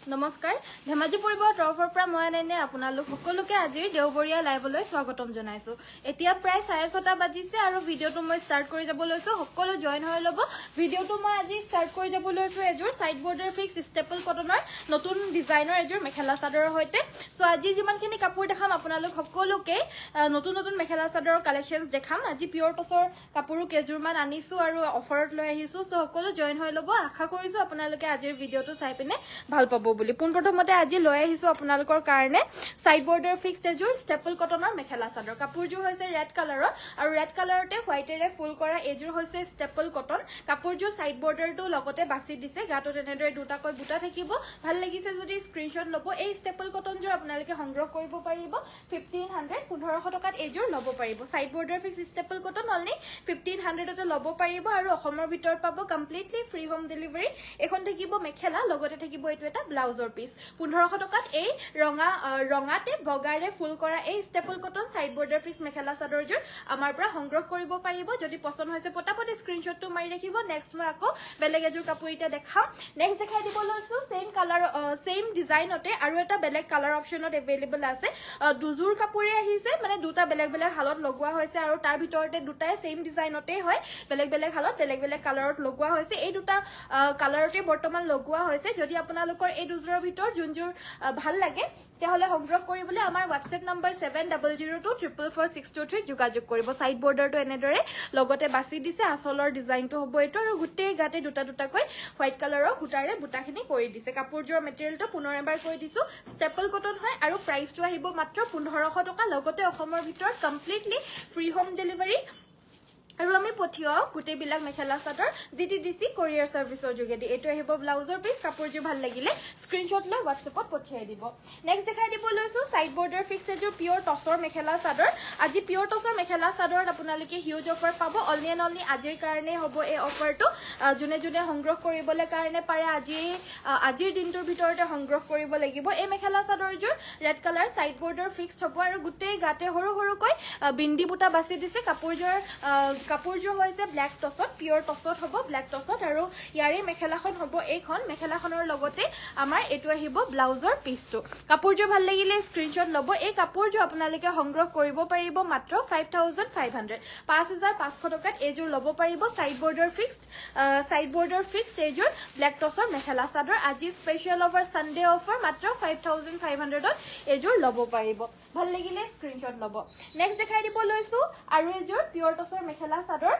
নমস্কাৰ ধেমাজি পৰিবৰ তৰফৰ পৰা মই আননে আপোনালোক সকলোকে আজিৰ দেওবৰীয়া লাইভলৈ স্বাগতম জনাইছো এতিয়া প্ৰায় 6:30 বাজিছে আৰু ভিডিওটো মই ষ্টাৰ্ট কৰি যাব লৈছো সকলো জয়েন হৈ লব ভিডিওটো মই আজি ষ্টাৰ্ট কৰি যাব লৈছো এজোৰ সাইড বৰ্ডাৰ ফিক্স ষ্টেপল কটনৰ নতুন ডিজাইনৰ এজোৰ মেখেলা চাদৰৰ হৈতে সো আজি যিমানখিনি কাপোৰ দেখাম আপোনালোক সকলোকে নতুন নতুন মেখেলা চাদৰৰ কালেকশনছ দেখাম আজি পিওৰ টছৰ কাপোৰো কেজুৰমান আনিছো আৰু অফাৰত লৈ আহিছো সো সকলো জয়েন হৈ লব আশা কৰিছো আপোনালোকে আজিৰ ভিডিওটো চাই পিনে ভাল পাব বুলি পোনপ্ৰথমতে আজি লৈ আহিছো আপোনালোকৰ কাৰণে সাইড বৰ্ডাৰ ফিক্সড এজোৰ ষ্টেপল কটনৰ মেখেলা চাদৰ কাপোৰজোৰ হৈছে ৰেড কালাৰৰ আৰু ৰেড কালাৰতে হোৱাইটেৰে ফুল কৰা এজোৰ হৈছে ষ্টেপল কটন কাপোৰজোৰ সাইড বৰ্ডাৰটো লগতে বাছি দিছে গাটো তেনেদৰে দুটাকৈ বুটা থাকিব ভাল লাগিছে যদি স্ক্ৰিনশ্বট লব এই ষ্টেপল কটনজোৰ আপোনালোকে সংগ্ৰহ কৰিব পাৰিব 1500 টকাত এজোৰ লব পাৰিব side border fix staple cotton only 1500 তে লব পাৰিব আৰু অসমৰ ভিতৰত পাব কমপ্লিটলি ফ্ৰী হোম ডেলিভাৰী এখন থাকিব মেখেলা লগতে থাকিব এটো এটা ব্লাউজৰ পিস 1500 টকাত এই ৰঙাতে বগাৰে ফুল কৰা এই staple cotton side border fix mekhela চাদৰজোৰ আমাৰ পৰা সংগ্ৰহ কৰিব পাৰিব যদি পছন্দ হৈছে পটাপট স্ক্ৰিনশ্বটটো মাৰি ৰাখিব নেক্সট মই আকৌ বেলেগ এজোৰ কাপোৰ এটা দেখাম নেক্সট দেখাই দিব লৈছো সেম কালাৰ সেম ডিজাইনতে আৰু এটা বেলেগ কালাৰ অপচনত अवेलेबल আছে দুজোৰ কাপোৰে আহিছে মানে দুটা বেলেগ বেলেগ হালত লগোৱা হৈছে আৰু তাৰ ভিতৰতে দুটাই সেম ডিজাইনতে হয় বেলেগ বেলেগ হালত বেলেগ বেলেগ কালাৰত লগোৱা হৈছে এই দুটা কালাৰতে বৰ্তমান লগোৱা হৈছে যদি আপোনালোকৰ এই দুজোৰৰ ভিতৰ যোনজোৰ ভাল লাগে তেহলে সংগ্ৰহ কৰিবলৈ আমাৰ WhatsApp নম্বৰ 7002444623 যোগাযোগ কৰিব সাইড বৰ্ডাৰটো এনেদৰে লগতে বাছি দিছে আসলৰ ডিজাইনটো হ'ব এটো আৰু গুটেই গাতে দুটা দুটাকৈ হোৱাইট কালাৰৰ খুটাৰে বুটাখিনি কৰি দিছে কাপোৰজোৰ মেটেৰিয়েলটো পুনৰ এবাৰ কৈ দিছো ষ্টেপল কটন হয় আৰু প্ৰাইসটো আহিব মাত্ৰ 1500 টকা লগতে অসমৰ ভিতৰত কমপ্লিটলি ফ্ৰী হোম ডেলিভাৰী আৰু আমি পঠিয়াও গুটে বিলাক মেখেলা চাদৰ DTDC কোৰিয়াৰ সাৰ্ভিসৰ যোগেদি এটো আহিব ব্লাউজৰ পিস কাপোৰজোৰ ভাল লাগিলে স্ক্ৰিনশ্বট লৈ WhatsAppত পঠিয়াই দিব নেক্সট দেখাই দিব লৈছো সাইড বৰ্ডাৰ ফিক্স এজোৰ পিওৰ টছৰ মেখেলা চাদৰ আজি পিওৰ টছৰ মেখেলা চাদৰত আপোনালোকে হিউজ অফাৰ পাব অনলি আজিৰ কাৰণে হ'ব এই অফাৰটো জুনে জুনে সংগ্ৰহ কৰিবলৈ কাৰণে পাৰে আজিৰ দিনটোৰ ভিতৰতে সংগ্ৰহ কৰিব লাগিব এই মেখেলা চাদৰজোৰ red colour side border fixed হ'ব আৰু গুটেই গাতে সৰু সৰুকৈ বিন্দি বুটা বাছি দিছে কাপোৰজোৰ হৈছে ব্ল্যাক টছত পিওৰ টছত হ'ব ব্ল্যাক টছত আৰু ইয়াৰে মেখেলাখন হ'ব এইখন মেখেলাখনৰ লগতে আমাৰ এটো আহিব ব্লাউজৰ পিসটো কাপোৰজোৰ ভাল লাগিলে স্ক্ৰিনশ্বট লব এই কাপোৰজোৰ আপোনালোকে সংগ্ৰহ কৰিব পাৰিব মাত্ৰ 5500 টকাত এজোৰ লব পাৰিব সাইড বৰ্ডাৰ ফিক্সড এজোৰ ব্ল্যাক টছৰ মেখেলা চাদৰ আজি স্পেশাল অফাৰ সানডে অফাৰ মাত্ৰ 5500 ত এজোৰ লব পাৰিব ভাল লাগিলে স্ক্ৰিনশ্বট লব নেক্সট দেখাই দিব লৈছো আৰু এজোৰ পিওৰ টছৰ মেখেলা চাদৰ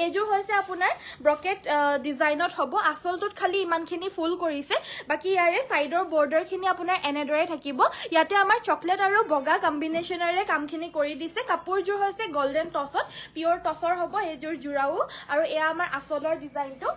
এজোৰ হৈছে আপোনাৰ ব্ৰকেট ডিজাইনত হ'ব আসলটোত খালি ইমানখিনি ফুল কৰিছে বাকি ইয়াৰে সাইডৰ বৰ্ডাৰখিনি আপোনাৰ এনেদৰে থাকিব ইয়াতে আমাৰ চকলেট আৰু বগা কম্বিনেশনৰে কামখিনি কৰি দিছে কাপোৰজোৰ হৈছে গোল্ডেন টছত পিওৰ টছৰ হ'ব এজোৰ জুৰাও আৰু এয়া আমাৰ আসলৰ ডিজাইনটো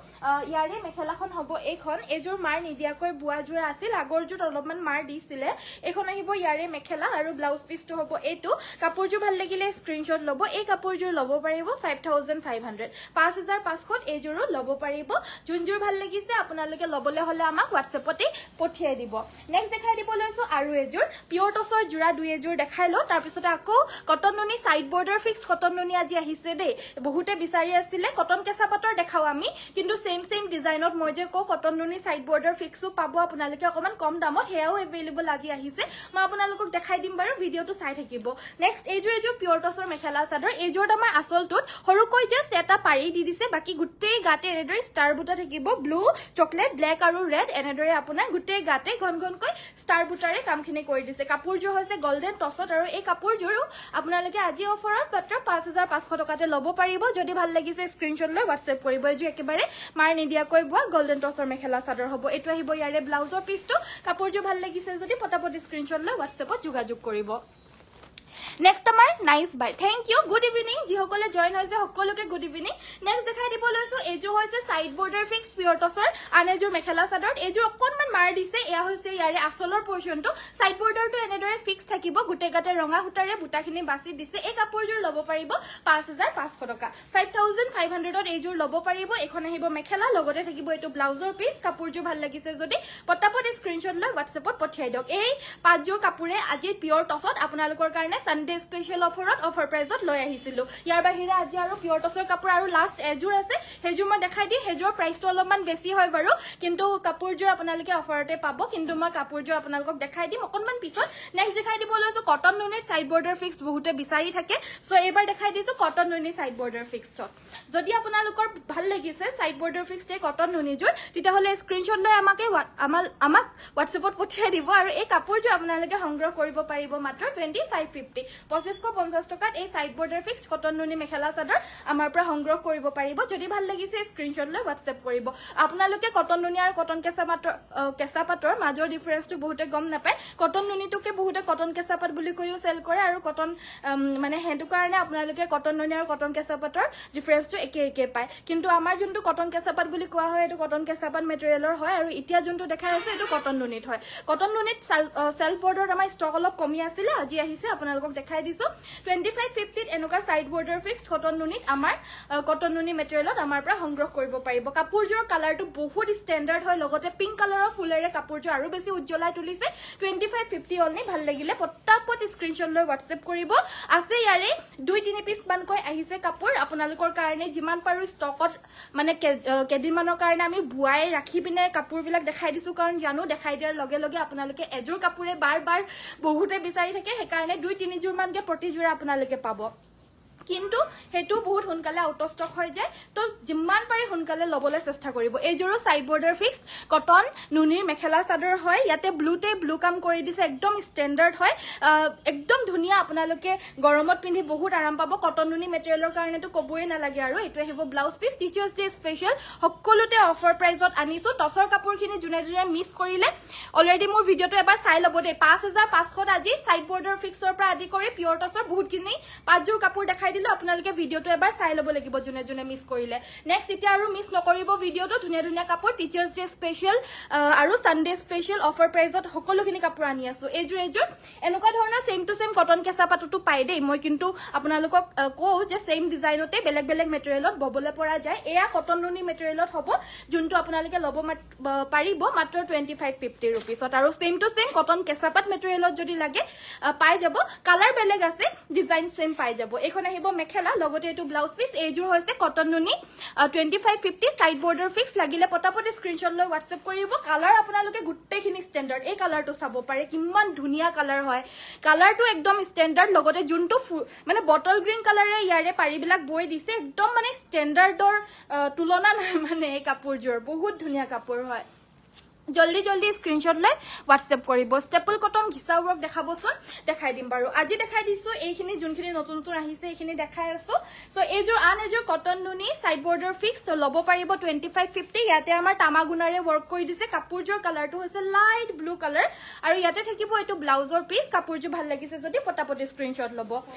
ইয়াৰে মেখেলাখন হ'ব এইখন এজোৰ মাৰ নিদিয়াকৈ বুৱা জোৰ আছিল আগৰজোৰ অলপমান মাৰ দিছিলে এখন আহিব ইয়াৰে মেখেলা আৰু ব্লাউজ পিসটো হ'ব এটো কাপোৰজোৰ ভাল লাগিলে স্ক্ৰিনশ্বট লব এই কাপোৰজোৰ লব পাৰিব 5500 5500 এজোৰো লব পাৰিব যোনজোৰ ভাল লাগিছে আপোনালোকে লবলে হলে আমাক WhatsAppতে পঠিয়াই দিব নেক্সট দেখাই দিব লৈছো আৰু এজোৰ পিওৰ টছৰ জোৰা দুই এজোৰ দেখাই লো তাৰ পিছতে আকৌ কটন নুনি সাইড বৰ্ডাৰ ফিক্সড কটন নুনি আজি আহিছে দেই বহুতে বিচাৰি আছিল কটন কেঁচা পাটৰ দেখাও আমি কিন্তু সেম ডিজাইনত মই যে কো কটন নুনি সাইড বৰ্ডাৰ ফিক্সও পাব আপোনালোকে অকমান কম দামত হেয়াও अवेलेबल আজি আহিছে মই আপোনালোকক দেখাই দিম বাৰু ভিডিওটো চাই থাকিব নেক্সট এজোৰ পিওৰ টছৰ মেখেলা চাদৰ এজোৰ আমাৰ আসলটোত সৰুকৈ যে সেটা পাৰি দি দিছে বাকি গুটেই গাতে এনেদৰে ষ্টাৰ বুটা থাকিব ব্লু চকলেট ব্ল্যাক আৰু ৰেড এনেদৰে আপোনাৰ গুটেই গাতে ঘনঘনকৈ ষ্টাৰ বুটাৰে কামখিনি কৰি দিছে কাপোৰজোৰ হৈছে গোল্ডেন টছত আৰু এই কাপোৰজোৰো আপোনালোকে আজি অফাৰত মাত্ৰ 5500 টকাতে লব পাৰিব যদি ভাল লাগিছে স্ক্ৰিনশ্বট লৈ WhatsApp কৰিব এজোৰ একেবাৰে মাৰ নিদিয়াকৈ বুৱা গোল্ডেন টছৰ মেখেলা চাদৰ হ'ব এটো আহিব ইয়াৰে ব্লাউজৰ পিসটো কাপোৰজোৰ ভাল লাগিছে যদি পটাপট স্ক্ৰিনশ্বট লৈ WhatsAppত যোগাযোগ কৰিব নেক্সট আমাৰ nice bye thank you good evening যি সকলে জয়েন হৈছে সকলোকে গুড ইভিনিং নেক্সট দেখাই দিব লৈছো এজো হৈছে side border fixed pure টছৰ আনেজোৰ mekhela chador এজো অকনমান মাৰ দিছে এয়া হৈছে ইয়াৰে আসলৰ পৰ্যনটো সাইড বৰ্ডাৰটো এনেদৰে ফিক্স থাকিব গুটে গাতে ৰঙা হুটাৰে বুটাখিনি বাছি দিছে এই কাপোৰজোৰ লব পাৰিব 5500 টকা 5500 ত এজোৰ লব পাৰিব এখন আহিব মেখেলা লগতে থাকিব এটো ব্লাউজৰ পিস কাপোৰজোৰ ভাল লাগিছে যদি পটাপট স্ক্ৰিনশ্বট লৈ WhatsAppত পঠিয়াই দিয়ক এই পাঁচজোৰ কাপোৰে আজি পিওৰ টছত আপোনালোকৰ কাৰণে সানডে স্পেশাল অফাৰ প্ৰাইজত লৈ আহিছিলো ইয়াৰ বাহিৰে আজি আৰু পিয়ৰ টছৰ কাপোৰ আৰু লাষ্ট এজোৰ আছে হেজোৰ মই দেখাই দিম হেজোৰ প্ৰাইসটো অলপমান বেছি হয় বাৰু কিন্তু কাপোৰজোৰ আপোনালোকে অফাৰতে পাব কিন্তু মই কাপোৰজোৰ আপোনালোকক দেখাই দিম অকনমান পিছত নেক্সট দেখাই দিব লৈছো কটন নুনিৰ সাইড বৰ্ডাৰ ফিক্সড বহুতে বিচাৰি থাকে সো এবাৰ দেখাই দিছো কটন নুনি সাইড বৰ্ডাৰ ফিক্সড যদি আপোনালোকৰ ভাল লাগিছে সাইড বৰ্ডাৰ ফিক্সড এই কটন নুনিজোৰ তেতিয়া হলে স্ক্ৰিনশ্বট লৈ আমাক WhatsAppত পঠিয়াই দিব আৰু এই কাপোৰজোৰ আপোনালোকে সংগ্ৰহ কৰিব পাৰিব মাত্ৰ 2550 2550 টকাত এই সাইড বৰ্ডাৰ ফিক্সড কটন নুনি মেখেলা চাদৰ আমাৰ পৰা সংগ্ৰহ কৰিব পাৰিব যদি ভাল লাগিছে স্ক্ৰিনশ্বট লৈ WhatsApp কৰিব আপোনালোকে কটন নুনি আৰু কটন কেঁচা পাটৰ মাজৰ ডিফাৰেন্সটো বহুতে গম নাপায় কটন নুনিটোকে বহুতে কটন কেঁচা পাট বুলি কৈও সেল কৰে আৰু কটন মানে হেতু কাৰণে আপোনালোকে কটন নুনি আৰু কটন কেঁচা পাটৰ ডিফাৰেন্সটো একে পায় কিন্তু আমাৰ যোনটো কটন কেঁচা পাট বুলি কোৱা হয় এটো কটন কেঁচা পাট মেটেৰিয়েলৰ হয় আৰু এতিয়া যোনটো দেখাই আছে এটো কটন নুনিত হয় কটন নুনিত সেলফ বৰ্ডাৰত আমাৰ ষ্টক অলপ কমি আছিল আজি আহিছে আপোনালোকক দেখাই দিছো 2550 ত এনেকুৱা সাইড বৰ্ডাৰ ফিক্সড কটন নুনিত আমাৰ কটন নুনি মেটেৰিয়েলত আমাৰ পৰা সংগ্ৰহ কৰিব পাৰিব কাপোৰজোৰ কালাৰটো বহুত ষ্টেণ্ডাৰ্ড হয় লগতে পিংক কালাৰৰ ফুলেৰে কাপোৰজোৰ আৰু বেছি উজ্জ্বলাই তুলিছে 2550 অনলি ভাল লাগিলে পটাপট স্ক্ৰিনশ্বট লৈ WhatsApp কৰিব আছে ইয়াৰে 2-3 পিস মানকৈ আহিছে কাপোৰ আপোনালোকৰ কাৰণে যিমান পাৰো ষ্টকত মানে কেদিনমানৰ কাৰণে আমি বুৱাই ৰাখি পিনে কাপোৰবিলাক দেখাই দিছো কাৰণ জানো দেখাই দিয়াৰ লগে লগে আপোনালোকে এজোৰ কাপোৰে বাৰ বহুতে বিচাৰি থাকে সেই কাৰণে 2-3 জোৰ মানকে প্ৰতিজোৰা আপোনালোকে পাব কিন্তু হেতু বহুত হুনকালে আউট অফ স্টক হৈ যায় তো যিমান পাৰি হুনকালে লবলৈ চেষ্টা কৰিব এইজোৰো সাইড বৰ্ডাৰ ফিক্সড কটন নুনিৰ মেখেলা চাদৰ হয় ইয়াতে ব্লু কাম কৰি দিছে একদম ষ্টেণ্ডাৰ্ড হয় একদম ধুনিয়া আপোনালোকে গৰমত পিন্ধি বহুত আৰাম পাব কটন নুনি মেটেৰিয়েলৰ কাৰণেটো কবই নালাগে আৰু এটো হেব blouse piece teachers day special সকলোতে অফাৰ প্ৰাইজত আনিছো টছৰ কাপোৰখিনি জুনে মিস কৰিলে অলৰেডি মোৰ ভিডিওটো এবাৰ চাই লব দে 5500 আজি সাইড বৰ্ডাৰ ফিক্সৰ পৰা আদি কৰি পিয়ৰ টছৰ বহুতখিনি পাঁচজোৰ কাপোৰ দেখাই দিলো আপোনালোকে ভিডিওটো এবাৰ চাই লব লাগিব জুনে মিস কৰিলে নেক্সট এতিয়া আৰু মিস নকৰিব ভিডিওটো ধুনিয়া কাপোৰ টিচাৰ্স ডে স্পেশাল আৰু সানডে স্পেশাল অফাৰ প্ৰাইজত সকলোখিনি কাপোৰ আনি আছো এজোৰ এনেকুৱা ধৰণৰ সেম টু সেম কটন কেঁচা পাটটো পাই দেই মই কিন্তু আপোনালোকক কও যে সেম ডিজাইনতে বেলেগ মেটেৰিয়েলত ববলে পৰা যায় এয়া কটন নুনি মেটেৰিয়েলত হ'ব যোনটো আপোনালোকে লব পাৰিব মাত্ৰ 2550 रुपीसত আৰু সেম টু সেম কটন কেঁচা পাট মেটেৰিয়েলত যদি লাগে পাই যাব কালাৰ বেলেগ আছে ডিজাইন সেম পাই যাব এখন আহিব মেখেলা লগতে এটো ব্লাউজ পিস এইজোৰ হৈছে কটন নুনি 2550 সাইড বৰ্ডাৰ ফিক্স লাগিলে পটাপট স্ক্ৰিনশ্বট লৈ WhatsApp কৰিব কালাৰ আপোনালোকে গুটেখিনি ষ্টেণ্ডাৰ্ড এই কালাৰটো চাব পাৰে কিমান ধুনিয়া কালাৰ হয় কালাৰটো একদম ষ্টেণ্ডাৰ্ড লগতে যোনটো মানে বটল গ্ৰীন কালাৰে ইয়াৰে পাৰিবিলাক বৈ দিছে একদম মানে ষ্টেণ্ডাৰ্ডৰ তুলনা নাই মানে এই কাপোৰজোৰ বহুত ধুনিয়া কাপোৰ হয় জলদি স্ক্ৰিনশ্বট লৈ WhatsApp কৰিব ষ্টেপল কটন ঘিচা ৱৰ্ক দেখাবচোন দেখাই দিম বাৰু আজি দেখাই দিছো এইখিনি যোনখিনি নতুন আহিছে এইখিনি দেখাই আছো সো এইজোৰ আন এজোৰ কটন নুনি সাইড বৰ্ডাৰ ফিক্সড লব পাৰিব 2550 ইয়াতে আমাৰ তামাগুনাৰে ৱৰ্ক কৰি দিছে কাপোৰজোৰ কালাৰটো হৈছে লাইট ব্লু কালাৰ আৰু ইয়াতে থাকিব এটো ব্লাউজৰ পিস কাপোৰজোৰ ভাল লাগিছে যদি পটাপট স্ক্ৰিনশ্বট লব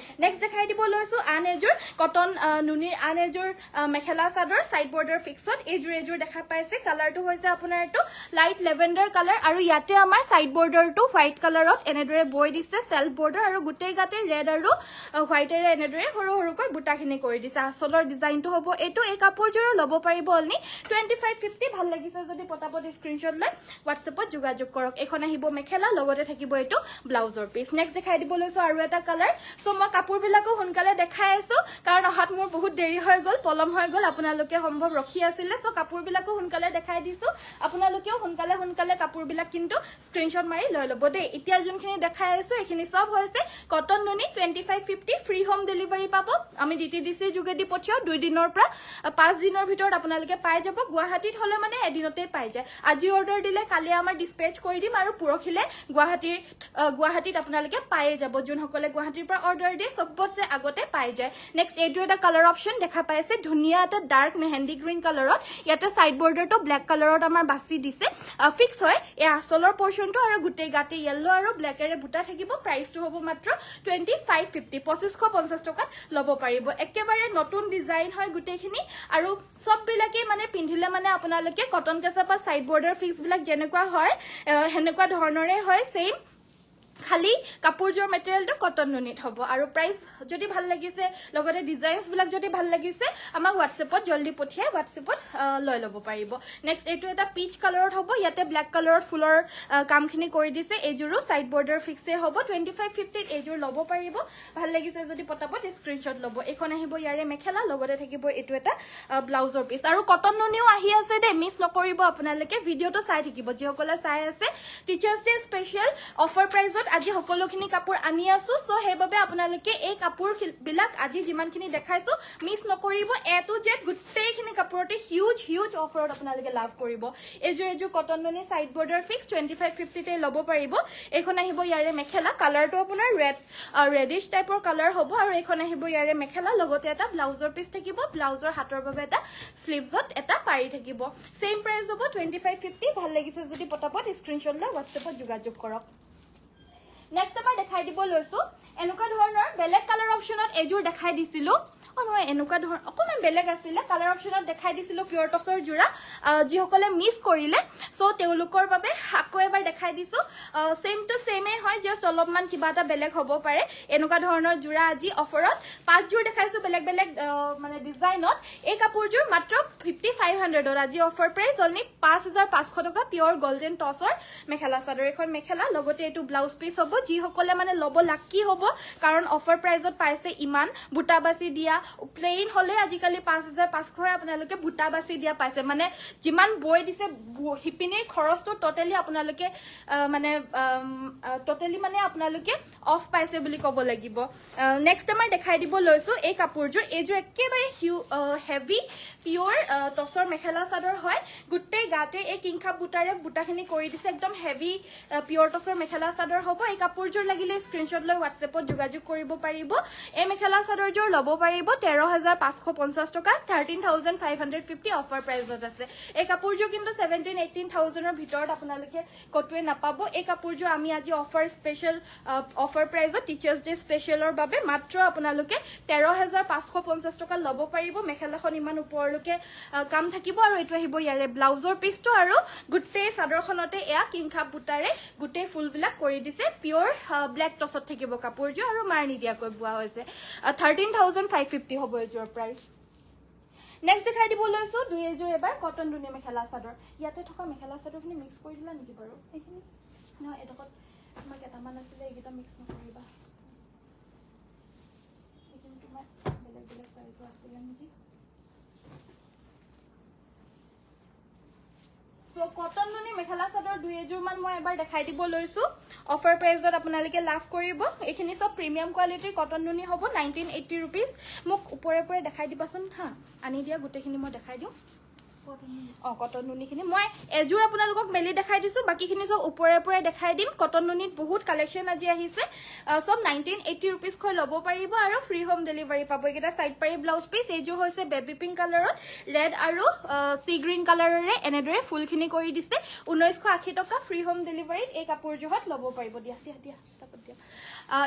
নেক্সট দেখাই দিব লৈছো আন এজোৰ কটন নুনিৰ আন এজোৰ mekhela chador side border fixed এইজোৰ দেখা পাইছে কালাৰটো হৈছে আপোনাৰ এটো লাইট লেভেণ্ডাৰ কালাৰ আৰু ইয়াতে আমাৰ সাইড বৰ্ডাৰটো হোৱাইট কালাৰত এনেদৰে বৈ দিছে সেলফ বৰ্ডাৰ আৰু গুটেই গাতে ৰেড আৰু হোৱাইটেৰে এনেদৰে সৰুকৈ বুটাখিনি কৰি দিছে আচলৰ ডিজাইনটো হ'ব এটো এই কাপোৰজোৰ লব পাৰিব অলনি 2550 ভাল লাগিছে যদি পটাপট স্ক্ৰিনশ্বট লৈ WhatsAppত যোগাযোগ কৰক এখন আহিব মেখেলা লগতে থাকিব এটো ব্লাউজৰ পিস নেক্সট দেখাই দিব লৈছো আৰু এটা কালাৰ সো মই কাপোৰবিলাকো হুনকালে দেখাই আছো কাৰণ অহাত মোৰ বহুত দেৰি হৈ গল পলম হৈ গল আপোনালোকে সম্ভৱ ৰখি আছিল সো কাপোৰবিলাকো হুনকালে দেখাই দিছো আপোনালোকেও হুনকালে কাপোৰবিলাক কিন্তু স্ক্ৰিনশ্বট মাৰি লৈ লব দে এতিয়া যোনখিনি দেখাই আছো এখিনি সব হৈছে কটন নুনি 2550 ফ্ৰী হোম ডেলিভাৰী পাব আমি DTDC যোগেদি পঠিয়াও 2 দিনৰ পৰা 5 দিনৰ ভিতৰত আপোনালোকে পাই যাব গুৱাহাটীত হলে মানে এদিনতে পাই যায় আজি অৰ্ডাৰ দিলে কালি আমাৰ ডিসপেচ কৰি দিম আৰু পুৰখিলে গুৱাহাটীত আপোনালোকে পাই যাব যোন সকলে গুৱাহাটীৰ পৰা অৰ্ডাৰ দিয়ে সবতছে আগতে পাই যায় নেক্সট এইটো এটা কালাৰ অপচন দেখা পাইছে ধুনিয়া এটা ডাৰ্ক মেহেন্দি গ্ৰীন কালাৰত ইয়াতে সাইড বৰ্ডাৰটো ব্ল্যাক কালাৰত আমাৰ বাছি দিছে ফিক্স হয় এই আসলৰ পোৰশনটো আৰু গুটেই গাতে ইয়েলো আৰু ব্ল্যাকেৰে বুটা থাকিব প্ৰাইসটো হ'ব মাত্ৰ 2550 2550 টকাত লব পাৰিব একেবাৰে নতুন ডিজাইন হয় গুটেখিনি আৰু সব বিলাকে মানে পিন্ধিলে মানে আপোনালোকে কটন কেঁচা পা সাইড বৰ্ডাৰ ফিক্স বিলাক যেনেকুৱা হয় হেনেকুৱা ধৰণৰে হয় সেম খালি কাপোৰজোৰ মেটেৰিয়েলটো কটন নুনিত হ'ব আৰু প্ৰাইস যদি ভাল লাগিছে লগতে ডিজাইনছ বিলাক যদি ভাল লাগিছে আমাক WhatsAppত জলদি পঠিয়াই WhatsAppত লৈ ল'ব পাৰিব নেক্সট এটো এটা পিচ কালাৰত হ'ব ইয়াতে ব্ল্যাক কালাৰত ফুলৰ কামখিনি কৰি দিছে এজোৰো সাইড বৰ্ডাৰ ফিক্সে হ'ব 2550 এজোৰ ল'ব পাৰিব ভাল লাগিছে যদি পটাপট স্ক্ৰিনশ্বট ল'ব এখন আহিব ইয়াৰে মেখেলা লগতে থাকিব এটো এটা ব্লাউজৰ পিস আৰু কটন নুনিও আহি আছে দে মিস নকৰিব আপোনালোকে ভিডিওটো চাই থাকিব যেসকলে চাই আছে টিচাৰ্স ডে স্পেশাল অফাৰ প্ৰাইজত আজি সকলোখিনি কাপোৰ আনি আছো সো হেবাবে আপোনালোকে এই কাপোৰ বিলাক আজি যিমানখিনি দেখাইছো মিস নকৰিব এ টু জেড গুটেইখিনি কাপোৰতে হিউজ অফাৰত আপোনালোকে লাভ কৰিব এজোৰ কটন নুনি সাইড বৰ্ডাৰ ফিক্স 2550 তে ল'ব পাৰিব এখন আহিব ইয়াৰে মেখেলা কালাৰটো আপোনাৰ ৰেডিশ টাইপৰ কালাৰ হ'ব আৰু এখন আহিব ইয়াৰে মেখেলা লগতে এটা ব্লাউজৰ পিস থাকিব ব্লাউজৰ হাতৰ বাবে এটা স্লিভছত এটা পাৰি থাকিব সেম প্ৰাইস হ'ব 2550 ভাল লাগিছে যদি পটাপট স্ক্ৰিনশ্বট লৈ WhatsAppত যোগাযোগ কৰক নেক্সট আমাৰ দেখাই দিব লৈছো এনেকুৱা ধৰণৰ বেলেগ কালাৰ অপচনত এজোৰ দেখাই দিছিলো নহয় এনেকুৱা ধৰণৰ অকমান বেলেগ আছিল কালাৰ অপচনত দেখাই দিছিলো পিয়ৰ টছৰ জোৰা যিসকলে মিস কৰিলে সো তেওঁলোকৰ বাবে আকৌ এবাৰ দেখাই দিছো সেম টু সেমে হয় জাস্ট অলপমান কিবা এটা বেলেগ হ'ব পাৰে এনেকুৱা ধৰণৰ জোৰা আজি অফাৰত পাঁচ জোৰ দেখাইছো বেলেগ মানে ডিজাইনত এই কাপোৰজোৰ মাত্ৰ 5500 আজি অফাৰ প্ৰাইস অনলি 5500 টকা পিয়ৰ গোল্ডেন টছৰ মেখেলা চাদৰ এখন মেখেলা লগতে এটো ব্লাউজ পিস হ'ব যিসকলে মানে ল'ব লাকি হ'ব কাৰণ অফাৰ প্ৰাইজত পাইছে ইমান বুটা বাসি দিয়া প্লেন হলে আজিকালি 5500 আপোনালোকে বুটা বাসি দিয়া পাইছে মানে যিমান বই দিছে হিপিনিৰ খৰচটো টোটালি আপোনালোকে মানে টোটালি মানে আপোনালোকে অফ পাইছে বুলি ক'ব লাগিব নেক্সট আমাৰ দেখাই দিব লৈছো এই কাপোৰজোৰ এজোৰ একেবাৰে হেভি পিয়ৰ টছৰ মেখেলা চাদৰ হয় গুটেই গাতে এই কিংখাপ বুটাৰে বুটাখিনি কৰি দিছে একদম হেভি পিয়ৰ টছৰ মেখেলা চাদৰ হ'ব এই কাপোৰজোৰ লাগিলে স্ক্ৰিনশ্বট লৈ WhatsAppত যোগাযোগ কৰিব পাৰিব এই মেখেলা চাদৰজোৰ ল'ব পাৰিব 13550 টকা 13550 অফাৰ প্ৰাইজত আছে এই কাপোৰজোৰ কিন্তু 17-18,000 ৰ ভিতৰত আপোনালোকে কটুৱে নাপাব এই কাপোৰজোৰ আমি আজি অফাৰ স্পেশাল অফাৰ প্ৰাইজত টিচাৰ্স ডে স্পেশালৰ বাবে মাত্ৰ আপোনালোকে 13550 টকা ল'ব পাৰিব মেখেলাখন ইমান ওপৰলৈকে কাম থাকিব আৰু এটো আহিব ইয়াৰে ব্লাউজৰ পিসটো আৰু গুটেই চাদৰখনতে এয়া কিংখাপ বুটাৰে গুটেই ফুলবিলাক কৰি দিছে পিয়ৰ ব্ল্যাক টছত থাকিব কাপোৰজোৰ আৰু মাৰনি দিয়াকৈ বোৱা হৈছে 13550 হ'ব এজোৰ প্ৰাইস নেক্সট দেখাই দিব লৈছো দুই এজোৰ এবাৰ কটন নুনি মেখেলা চাদৰ ইয়াতে থকা মেখেলা চাদৰখিনি মিক্স কৰি দিলা নেকি বাৰু এইখিনি না এডখত তোমাৰ কেটামান আছিল এইগিটা মিক্স নকৰিবা এইখিনি তোমাৰ বেলেগ প্ৰাইস আছিল নেকি সো কটন নুনি মেখেলা চাদৰ দুই এজোৰ মান মই এবাৰ দেখাই দিব লৈছো অফাৰ প্ৰাইজত আপোনালোকে লাভ কৰিব এইখিনি সব প্ৰিমিয়াম কোৱালিটিৰ কটন নুনি হ'ব 1980 रुपीस মোক ওপৰে দেখাই দিবাচোন হা আনি দিয়া গুটেখিনি মই দেখাই দিও কটন নুনিখিনি মই এজোৰ আপোনালোকক মেলি দেখাই দিছো বাকিখিনি সব ওপৰে দেখাই দিম কটন নুনিত বহুত কালেকশন আজি আহিছে সব 1980 रुपीस কৈ ল'ব পাৰিব আৰু ফ্ৰী হোম ডেলিভাৰী পাব এটা সাইড পাৰি ব্লাউজ পিস এজোৰ হৈছে বেবি পিংক কালাৰত ৰেড আৰু সি গ্ৰীন কালাৰৰে এনেদৰে ফুলখিনি কৰি দিছে 1980 টকা ফ্ৰী হোম ডেলিভাৰীত এই কাপোৰজোৰত ল'ব পাৰিব দিয়া তাপত দিয়া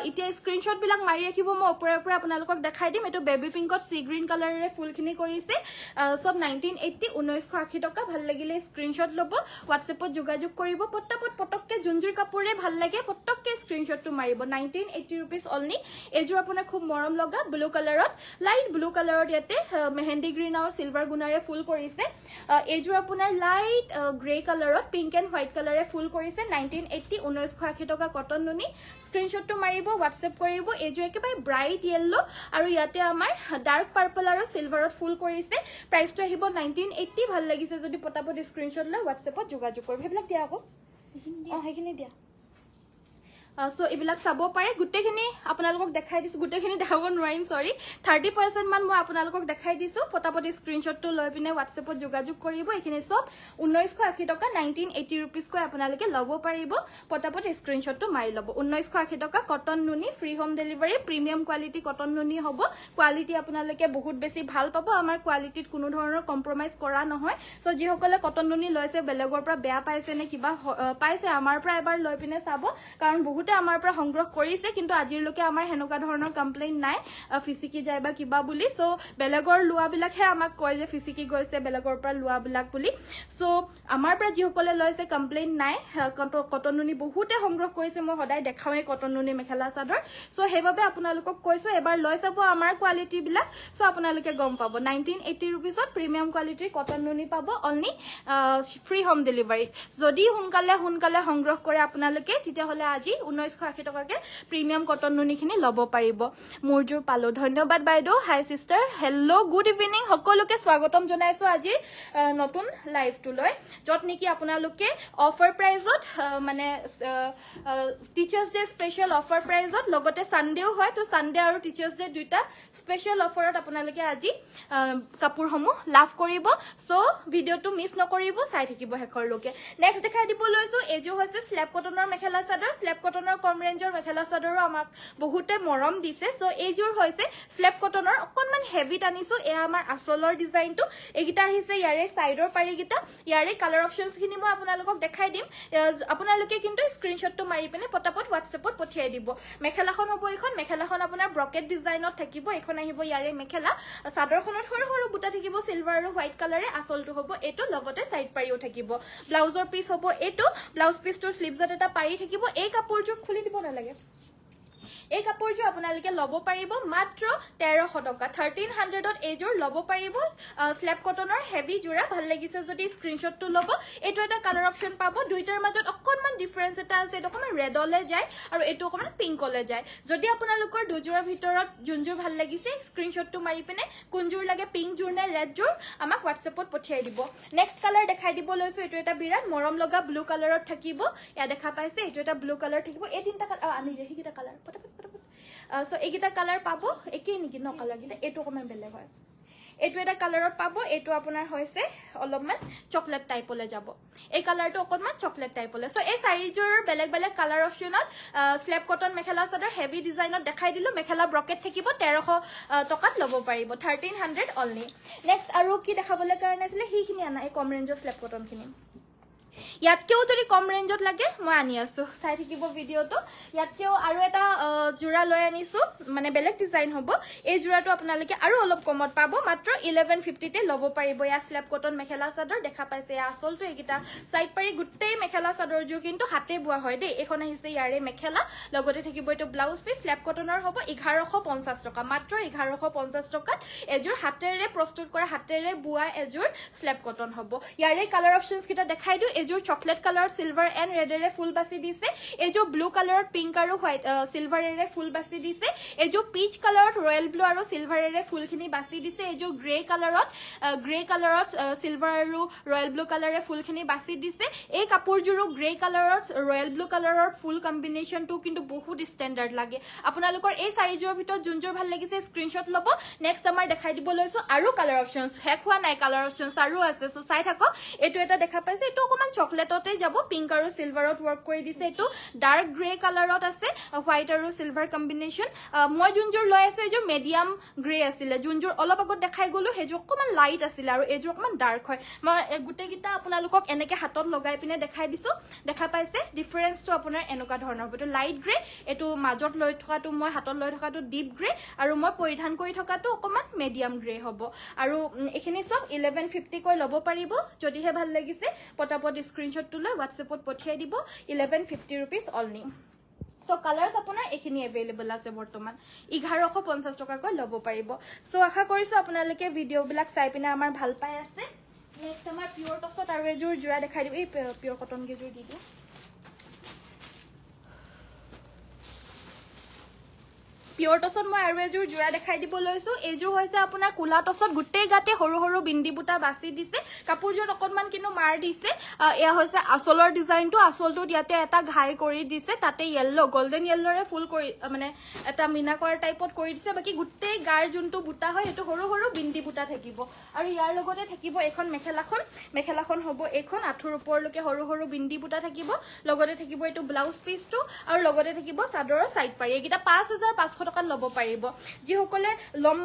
ইতিয়া স্ক্ৰিনশ্বট বিলাক মাৰি ৰাখিব মই ওপৰে আপোনালোকক দেখাই দিম এটো বেবি পিংকত সি গ্ৰীন কালাৰৰে ফুলখিনি কৰিছে সব 1980 1980 টকা ভাল লাগিলে স্ক্ৰিনশ্বট ল'ব WhatsAppত যোগাযোগ কৰিব পটককে জুনজুৰ কাপোৰে ভাল লাগে পটককে স্ক্ৰিনশ্বটটো মাৰিব 1980 रुपीस অনলি এজোৰ আপোনাৰ খুব মৰম লগা ব্লু কালাৰত লাইট ব্লু কালাৰত ইয়াতে মেহেন্দি গ্ৰীন আৰু সিলভাৰ গুণাৰে ফুল কৰিছে এজোৰ আপোনাৰ লাইট গ্ৰে কালাৰত পিংক এণ্ড হোৱাইট কালাৰে ফুল কৰিছে 1980 1980 টকা কটন নুনি স্ক্ৰিনশ্বটটো মাৰিব WhatsApp কৰিব এজোৰ একেবাৰে ব্ৰাইট ইয়েলো আৰু ইয়াতে আমাৰ ডাৰ্ক পাৰ্পল আৰু সিলভাৰত ফুল কৰিছে প্ৰাইসটো আহিব 1980 ভাল লাগিছে যদি পটাপট স্ক্ৰিনশ্বট লৈ WhatsAppত যোগাযোগ কৰিব হেবিলাক দিয়া আকৌ হেখিনি দিয়া সো এবিলাক চাব পাৰে গুটেখিনি আপোনালোকক দেখাই দিছো গুটেখিনি দেখাব নোৱাৰিম সৰি 30% মান মই আপোনালোকক দেখাই দিছো পটাপট স্ক্ৰিনশ্বটটো লৈ পিনে WhatsAppত যোগাযোগ কৰিব এখিনি সব 1980 টকা 1980 रुपीस কৈ আপোনালোকে ল'ব পাৰিব পটাপট স্ক্ৰিনশ্বটটো মাৰি ল'ব 1980 টকা কটন নুনি free home delivery premium quality cotton নুনি হ'ব কোৱালিটি আপোনালোকে বহুত বেছি ভাল পাব আমাৰ কোৱালিটিত কোনো ধৰণৰ কম্প্ৰমাইজ কৰা নহয় সো যিসকলে কটন নুনি লৈছে বেলেগৰ পৰা বেয়া পাইছে নে কিবা পাইছে আমাৰ পৰা এবাৰ লৈ পিনে চাব কাৰণ বহুত বহুতে আমাৰ পৰা সংগ্ৰহ কৰিছে কিন্তু আজিলৈকে আমাৰ হেনকা ধৰণৰ কমপ্লেইন নাই ফিসিকি যায় বা কিবা বুলি সো বেলেগৰ লুৱাবিলাকহে আমাক কয় যে ফিসিকি গৈছে বেলেগৰ পৰা লুৱাবিলাক বুলি সো আমাৰ পৰা যিসকলে লৈছে কমপ্লেইন নাই কটন নুনি বহুতে সংগ্ৰহ কৰিছে মই সদায় দেখাওৱে কটন নুনি মেখেলা চাদৰ সো হেবাবে আপোনালোকক কৈছো এবাৰ লৈ যাব আমাৰ কোৱালিটি বিলাক সো আপোনালোকে গম পাব 1980 रुपीसত প্ৰিমিয়াম কোৱালিটিৰ কটন নুনি পাব অনলি ফ্ৰী হোম ডেলিভাৰী যদি হুনকালে সংগ্ৰহ কৰে আপোনালোকে তেতিয়া হলে আজি 1980 টকাকে প্ৰিমিয়াম কটন নুনিখিনি লব পাৰিব মোৰজুৰ পালো ধন্যবাদ বাইদেউ হাই সিস্টাৰ হেল্লো গুড ইভিনিং সকলোকে স্বাগতম জনাইছো আজি নতুন লাইভটো লৈ যত নেকি আপোনালোকে অফাৰ প্ৰাইজত মানে টিচাৰ্স ডে স্পেশাল অফাৰ প্ৰাইজত লগতে সানডেও হয় তো সানডে আৰু টিচাৰ্স ডে দুইটা স্পেশাল অফাৰত আপোনালোকে আজি কাপোৰসমূহ লাভ কৰিব সো ভিডিওটো মিস নকৰিব চাই থাকিব হেকৰ লোকে নেক্সট দেখাই দিব লৈছো এজো হৈছে স্ল্যাব কটনৰ মেখেলা চাদৰ স্ল্যাব কটনৰ কম ৰেঞ্জৰ মেখেলা চাদৰো আমাক বহুতে মৰম দিছে সো এজোৰ হৈছে স্ল্যাব কটনৰ অকনমান হেভিত আনিছো এ আমাৰ আসলৰ ডিজাইনটো এগিটা আহিছে ইয়াৰে সাইডৰ পাৰিগিটা ইয়াৰে কালাৰ অপশনস খিনি মই আপোনালোকক দেখাই দিম আপোনালোকে কিন্তু স্ক্ৰিনশ্বটটো মাৰি পিনে পটাপট WhatsAppত পঠিয়াই দিব মেখেলাখন হ'ব এখন মেখেলাখন আপোনাৰ ব্ৰকেট ডিজাইনত থাকিব এখন আহিব ইয়াৰে মেখেলা চাদৰখনত সৰু সৰু বুটা থাকিব সিলভাৰ আৰু হোৱাইট কালাৰে আসলটো হ'ব এটো লগতে সাইড পাৰিও থাকিব ব্লাউজৰ পিস হ'ব এটো ব্লাউজ পিসটোৰ স্লিভছত এটা পাৰি থাকিব এই কাপোৰযোৰ খুলি দিব নালাগে এই কাপোৰযোৰ আপোনালোকে লব পাৰিব মাত্ৰ 1300 টকা 1300ত এযোৰ লব পাৰিব স্ল্যাব কটনৰ হেভি জোৰা ভাল লাগিছে যদি স্ক্ৰিনশ্বটটো লব এটো এটা কালাৰ অপচন পাব দুইটাৰ মাজত অকনমান ডিফাৰেন্স এটা আছে এটো অকমান ৰেডলে যায় আৰু এটো অকমান পিংকলে যায় যদি আপোনালোকৰ দুজোৰৰ ভিতৰত যোনজোৰ ভাল লাগিছে স্ক্ৰিনশ্বটটো মাৰি পিনে কোনজোৰ লাগে পিংক জোৰ নে ৰেড জোৰ আমাক WhatsAppত পঠিয়াই দিব নেক্সট কালাৰ দেখাই দিব লৈছো এটো এটা বিৰাট মৰম লগা ব্লু কালাৰত থাকিব ইয়া দেখা পাইছে এটো এটা ব্লু কালাৰ থাকিব এই তিনটা কালাৰ আনি দেখিটা কালাৰ সো এগিটা কালাৰ পাবো একেই নেকি ন কালাৰ গিটা এটো কমে বেলেগ হয় এটো এটা কালাৰত পাবো এটো আপোনাৰ হৈছে অলপমান চকলেট টাইপলে যাব এই কালাৰটো অকনমান চকলেট টাইপলে সো এই চাৰিজোৰ বেলেগ বেলেগ colour অপচনত slab cotton mekhela chador heavy ডিজাইনত দেখাই দিলো মেখেলা ব্ৰকেট থাকিব 1300 টকাত লব পাৰিব 1300 অনলি নেক্সট আৰু কি দেখাবলৈ কাৰণে আছিল হিখিনি আনা এই কম ৰেঞ্জৰ স্ল্যাব কটন খিনি ইয়াতকেও যদি কম ৰেঞ্জত লাগে মই আনি আছো চাই থাকিব ভিডিওটো ইয়াতকেও আৰু এটা জোৰা লৈ আনিছো মানে বেলেগ ডিজাইন হ'ব এই জোৰাটো আপোনালোকে আৰু অলপ কমত পাব মাত্ৰ 1150 তে লব পাৰিব ইয়া স্ল্যাব কটন মেখেলা চাদৰ দেখা পাইছে আসলটো একিটা সাইড পাৰি গুটেই মেখেলা চাদৰ জোৰ কিন্তু হাতে বুৱা হয় দেই এখন আহিছে ইয়াৰে মেখেলা লগতে থাকিব এটো ব্লাউজ পিস স্ল্যাব কটনৰ হ'ব 1150 টকা মাত্ৰ 1150 টকাত এজোৰ হাতেৰে প্ৰস্তুত কৰা হাতেৰে বুৱা এজোৰ স্ল্যাব কটন হ'ব ইয়াৰে কালাৰ অপশনস কিটা দেখাই দিও এজোৰ চকলেট কালাৰ সিলভাৰ এন্ড ৰেডেৰে ফুল বাছি দিছে এজোৰ ব্লু কালাৰত পিংক আৰু হোৱাইট সিলভাৰেৰে ফুল বাছি দিছে এজোৰ পিচ কালাৰত ৰয়েল ব্লু আৰু সিলভাৰেৰে ফুলখিনি বাছি দিছে এজোৰ গ্ৰে কালাৰত সিলভাৰ আৰু ৰয়েল ব্লু কালাৰে ফুলখিনি বাছি দিছে এই কাপোৰজোৰো গ্ৰে কালাৰত ৰয়েল ব্লু কালাৰৰ ফুল কম্বিনেশনটো কিন্তু বহুত ষ্টেণ্ডাৰ্ড লাগে আপোনালোকৰ এই চাৰিজোৰ ভিতৰত যোনজোৰ ভাল লাগিছে স্ক্ৰিনশ্বট লব নেক্সট আমাৰ দেখাই দিব লৈছো আৰু কালাৰ অপশনস হেক হোৱা নাই কালাৰ অপশনস আৰু আছে সো চাই থাকক এটো এটা দেখা পাইছে এটো অকমান চকলেটতে যাব পিংক আৰু সিলভাৰত ওয়াৰ্ক কৰি দিছে এটো ডাৰ্ক গ্ৰে কালাৰত আছে হোৱাইট আৰু সিলভাৰ কম্বিনেশন মই যোনজোৰ লৈ আছো এজোৰ মিডিয়াম গ্ৰে আছিল যোনজোৰ অলপ আগত দেখাই গলো হেজো অকমান লাইট আছিল আৰু এজোৰ অকমান ডাৰ্ক হয় মই গুটে গিটা আপোনালোকক এনেকে হাতত লগাই পিনে দেখাই দিছো দেখা পাইছে ডিফাৰেন্সটো আপোনাৰ এনেকা ধৰণৰ হ'ব এটো লাইট গ্ৰে এটো মাজত লৈ থকাটো মই হাতত লৈ থকাটো ডিপ গ্ৰে আৰু মই পৰিধান কৰি থকাটো অকমান মিডিয়াম গ্ৰে হ'ব আৰু এখিনি সব 1150 কৈ লব পাৰিব যদিহে ভাল লাগিছে পটাপট স্ক্ৰিনশ্বটটো লৈ WhatsAppত পঠিয়াই দিব 1150 रुपीस অনলি সো কালাৰস আপোনাৰ এখিনি अवेलेबल আছে বৰ্তমান 1150 টকা কৈ লব পাৰিব সো আশা কৰিছো আপোনালোকে ভিডিও বিলাক চাই পিনে আমাৰ ভাল পাই আছে নেক্সট আমাৰ পিওৰ টছত আৰু এজোৰ জোৰা দেখাই দিব এই পিওৰ কটন গেজোৰ দি দিও পিওৰ টছত মই আৰু এজোৰ জোৰা দেখাই দিব লৈছো এজোৰ হৈছে আপোনাৰ কুলা টছত গুটেই গাতে সৰু সৰু বিন্দি বুটা বাছি দিছে কাপোৰজোৰ অকনমান কিনো মাৰ দিছে এয়া হৈছে আসলৰ ডিজাইনটো আসলটো ইয়াতে এটা ঘাই কৰি দিছে তাতে ইয়েলো গোল্ডেন ইয়েলোৰে ফুল কৰি মানে এটা মিনা কৰা টাইপত কৰি দিছে বাকি গুটেই গাৰ যোনটো বুটা হয় এটো সৰু সৰু বিন্দি বুটা থাকিব আৰু ইয়াৰ লগতে থাকিব এখন মেখেলাখন হ'ব এখন আঠুৰ ওপৰলৈকে সৰু সৰু বিন্দি বুটা থাকিব লগতে থাকিব এটো ব্লাউজ পিসটো আৰু লগতে থাকিব চাদৰৰ সাইড পাৰি একিটা 5500 টকাত ল'ব পাৰিব যিসকলে লম